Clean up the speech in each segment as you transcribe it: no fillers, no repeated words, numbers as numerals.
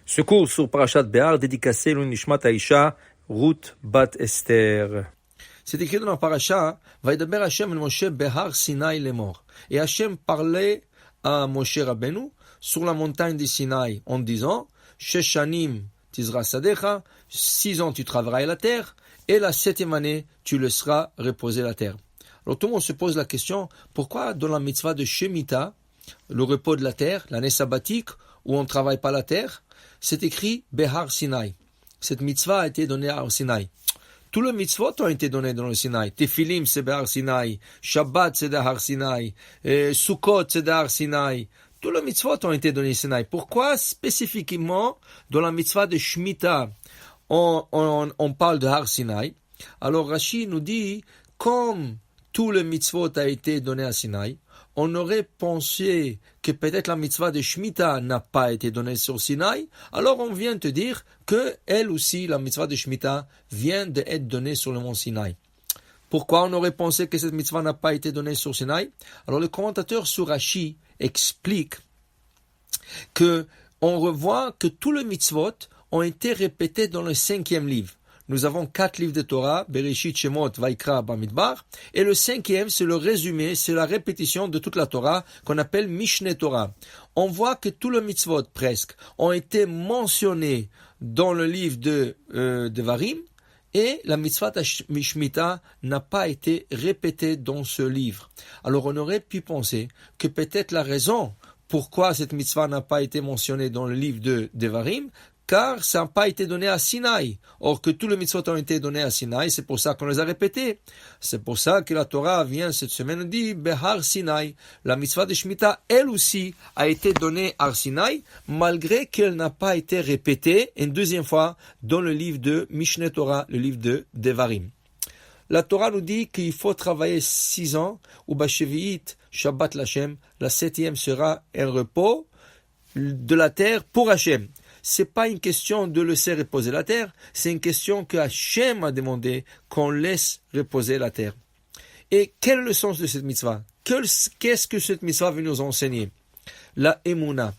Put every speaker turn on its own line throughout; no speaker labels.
Ce cours sur Parashat Behar dédicacé à Nishmat Aisha, Ruth Bat Esther.
C'est écrit dans la paracha, Vaïdaber Hashem el Moshe Behar Sinai Lemor. Et Hashem parlait à Moshe Rabbeinu sur la montagne de Sinaï en disant, Sheshanim tizra sadecha, 6 ans tu travailleras la terre, et la 7e année tu laisseras reposer la terre. Alors tout le monde se pose la question, pourquoi dans la mitzvah de Shemitah, le repos de la terre, l'année sabbatique, où on ne travaille pas la terre, c'est écrit Behar Sinai. Cette mitzvah a été donnée au Sinaï. Tous les mitzvot ont été donnés dans le Sinaï. Tefilim, c'est Behar Sinai. Shabbat, c'est Behar Sinai. Sukkot, c'est Behar Sinai. Tous les mitzvot ont été donnés au Sinaï. Pourquoi spécifiquement dans la mitzvah de Shemitah, on parle de Har Sinai? Alors Rashi nous dit, comme tous les mitzvot ont été donnés à Sinaï, on aurait pensé que peut-être la mitzvah de Shemitah n'a pas été donnée sur Sinaï, alors on vient te dire que elle aussi, la mitzvah de Shemitah, vient d'être donnée sur le mont Sinaï. Pourquoi on aurait pensé que cette mitzvah n'a pas été donnée sur Sinaï? Alors le commentateur sur Rashi explique que on revoit que tous les mitzvot ont été répétés dans le 5e livre. Nous avons 4 livres de Torah, Bereshit, Shemot, Vaikra, Bamidbar, et le 5e, c'est le résumé, c'est la répétition de toute la Torah, qu'on appelle Mishneh Torah. On voit que tous les mitzvot, presque, ont été mentionnés dans le livre de Devarim, et la mitzvah de Shemitah n'a pas été répétée dans ce livre. Alors on aurait pu penser que peut-être la raison pourquoi cette mitzvah n'a pas été mentionnée dans le livre de Devarim, car ça n'a pas été donné à Sinaï. Or que tous les mitzvot ont été donnés à Sinaï, c'est pour ça qu'on les a répétés. C'est pour ça que la Torah vient cette semaine et dit Behar Sinaï. La mitzvah de Shemitah, elle aussi, a été donnée à Sinaï, malgré qu'elle n'a pas été répétée une deuxième fois dans le livre de Mishneh Torah, le livre de Devarim. La Torah nous dit qu'il faut travailler 6 ans, ou Bashevi'it, Shabbat l'Hashem, la 7e sera un repos de la terre pour Hashem. C'est pas une question de laisser reposer la terre, c'est une question que Hashem a demandé qu'on laisse reposer la terre. Et quel est le sens de cette mitzvah? Qu'est-ce que cette mitzvah veut nous enseigner? La émouna.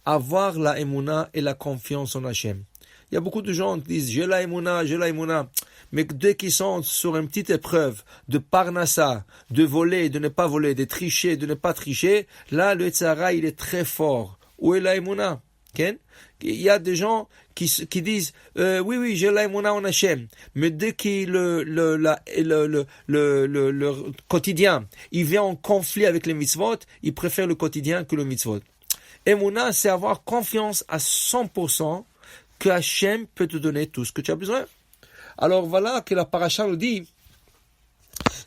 Avoir la émouna et la confiance en Hashem. Il y a beaucoup de gens qui disent j'ai la émouna, mais dès qu'ils sont sur une petite épreuve de parnassa, de voler, de ne pas voler, de tricher, de ne pas tricher, là le Yetzirah il est très fort. Où est la émouna? Il y a des gens qui disent oui j'ai la émouna en Hashem, mais dès que le quotidien il vient en conflit avec les mitzvot, ils préfèrent le quotidien que le mitzvot. Émouna, c'est avoir confiance à 100% que Hashem peut te donner tout ce que tu as besoin. Alors voilà que la paracha nous dit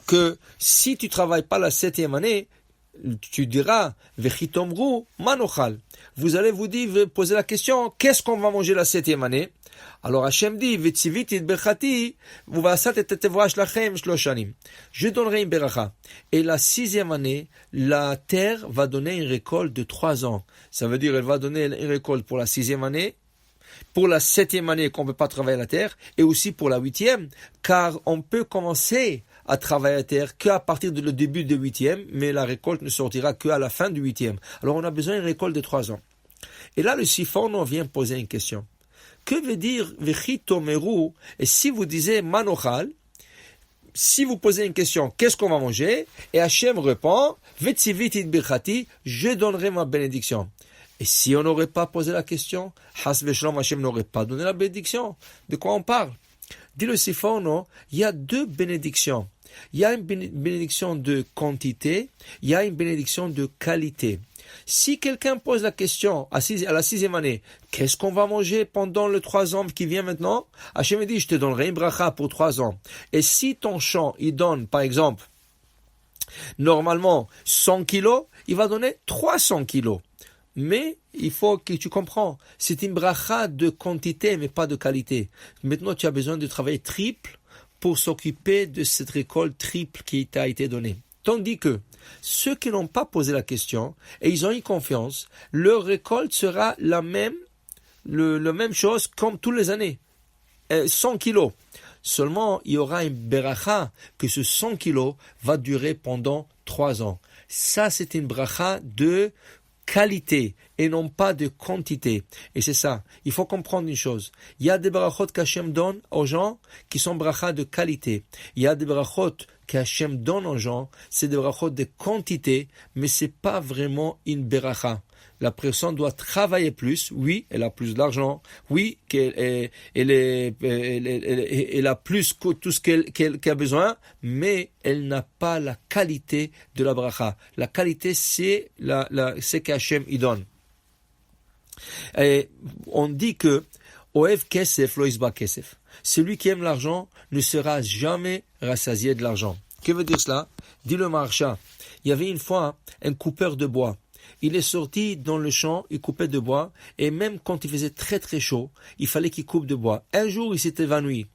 que si tu travailles pas la 7e année, tu diras Vechitomru manochal. Vous allez vous dire, poser la question, qu'est-ce qu'on va manger la 7e année? Alors Hashem dit Vetziviti berachati uvasat et tetevrash lachem shloshanim. Je donnerai une beracha. Et la 6e année, la terre va donner une récolte de 3 ans. Ça veut dire elle va donner une récolte pour la 6e année, pour la 7e année qu'on ne peut pas travailler la terre, et aussi pour la 8e, car on peut commencer à travailler la terre qu'à partir du début de 8e, mais la récolte ne sortira qu'à la fin du 8e. Alors on a besoin d'une récolte de 3 ans. Et là, le Siforno vient poser une question. Que veut dire Vechitomeru? Et si vous disiez Manochal, si vous posez une question, qu'est-ce qu'on va manger? Et Hashem répond, Vetzivitit birchati, je donnerai ma bénédiction. Et si on n'aurait pas posé la question, Has Veshlom, Hashem n'aurait pas donné la bénédiction. De quoi on parle? Dit le Siforno, il y a 2 bénédictions. Il y a une bénédiction de quantité, il y a une bénédiction de qualité. Si quelqu'un pose la question à la 6e année, qu'est-ce qu'on va manger pendant les 3 ans qui viennent maintenant? Hashem me dit, je te donnerai une bracha pour 3 ans. Et si ton champ, il donne, par exemple, normalement 100 kilos, il va donner 300 kilos. Mais il faut que tu comprends, c'est une bracha de quantité, mais pas de qualité. Maintenant, tu as besoin de travailler triple pour s'occuper de cette récolte triple qui t'a été donnée. Tandis que ceux qui n'ont pas posé la question et ils ont eu confiance, leur récolte sera la même chose comme toutes les années. 100 kilos. Seulement, il y aura une beracha que ce 100 kilos va durer pendant 3 ans. Ça, c'est une bracha de qualité et non pas de quantité. Et c'est ça. Il faut comprendre une chose. Il y a des brachot qu'Hachem donne aux gens qui sont brachas de qualité. Il y a des brachot qu'Hachem donne aux gens, c'est des brachot de quantité, mais c'est pas vraiment une beracha. La personne doit travailler plus. Oui, elle a plus d'argent. Oui, elle a plus que tout ce qu'elle a besoin, mais elle n'a pas la qualité de la bracha. La qualité, c'est ce qu'Hachem y donne. Et on dit que Oev kesef lo isba kesef. Celui qui aime l'argent ne sera jamais rassasié de l'argent. Que veut dire cela? Dit le Maharsha. Il y avait une fois un coupeur de bois. Il est sorti dans le champ, il coupait de bois, et même quand il faisait très très chaud, il fallait qu'il coupe de bois. Un jour, il s'est évanoui.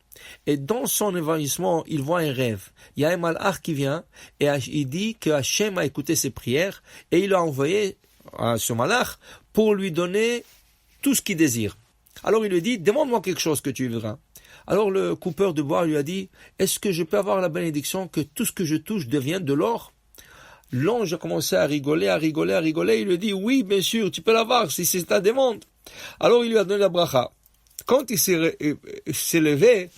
Et dans son évanouissement, il voit un rêve. Il y a un malach qui vient, et il dit que Hachem a écouté ses prières, et il a envoyé à ce malach pour lui donner tout ce qu'il désire. Alors il lui dit, demande-moi quelque chose que tu voudras. Alors le coupeur de bois lui a dit, est-ce que je peux avoir la bénédiction que tout ce que je touche devienne de l'or? L'ange a commencé à rigoler. Il lui dit, oui, bien sûr, tu peux l'avoir si c'est ta demande. Alors il lui a donné la bracha. Quand il s'est levé,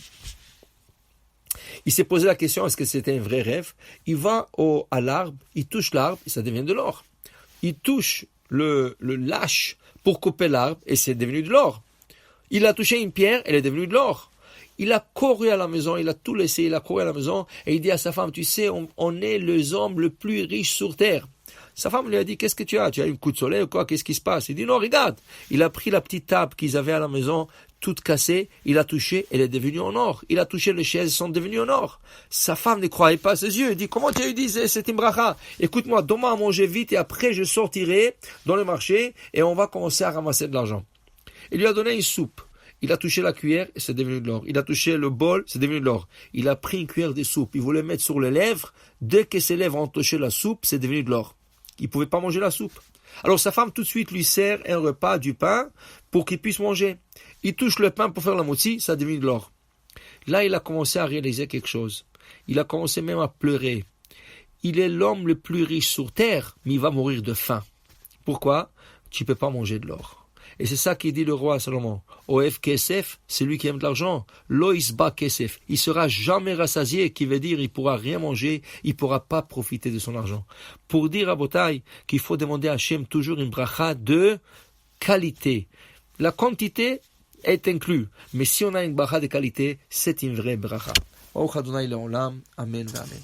il s'est posé la question, est-ce que c'était un vrai rêve? Il va à l'arbre, il touche l'arbre et ça devient de l'or. Il touche le lâche pour couper l'arbre et c'est devenu de l'or. Il a touché une pierre, elle est devenue de l'or. Il a couru à la maison, il a tout laissé, il a couru à la maison et il dit à sa femme, tu sais, on est les hommes les plus riches sur terre. Sa femme lui a dit, qu'est-ce que tu as? Tu as un coup de soleil ou quoi? Qu'est-ce qui se passe? Il dit, non, regarde. Il a pris la petite table qu'ils avaient à la maison, toute cassée, il a touché, elle est devenue en or. Il a touché les chaises, elles sont devenues en or. Sa femme ne croyait pas ses yeux. Il dit, comment tu as eu dit c'est une bracha? Écoute-moi, donne-moi à manger vite et après je sortirai dans le marché et on va commencer à ramasser de l'argent. Il lui a donné une soupe. Il a touché la cuillère et c'est devenu de l'or. Il a touché le bol, c'est devenu de l'or. Il a pris une cuillère de soupe, il voulait mettre sur les lèvres. Dès que ses lèvres ont touché la soupe, c'est devenu de l'or. Il ne pouvait pas manger la soupe. Alors sa femme tout de suite lui sert un repas, du pain, pour qu'il puisse manger. Il touche le pain pour faire la motzi, ça devient de l'or. Là, il a commencé à réaliser quelque chose. Il a commencé même à pleurer. Il est l'homme le plus riche sur terre, mais il va mourir de faim. Pourquoi? Tu ne peux pas manger de l'or. Et c'est ça qu'il dit le roi Salomon. Oev kesef, c'est lui qui aime de l'argent. Lo isba kesef. Il sera jamais rassasié, qui veut dire il pourra rien manger, il pourra pas profiter de son argent. Pour dire à Botaï qu'il faut demander à Hachem toujours une bracha de qualité. La quantité est inclue, mais si on a une bracha de qualité, c'est une vraie bracha. Amen, amen.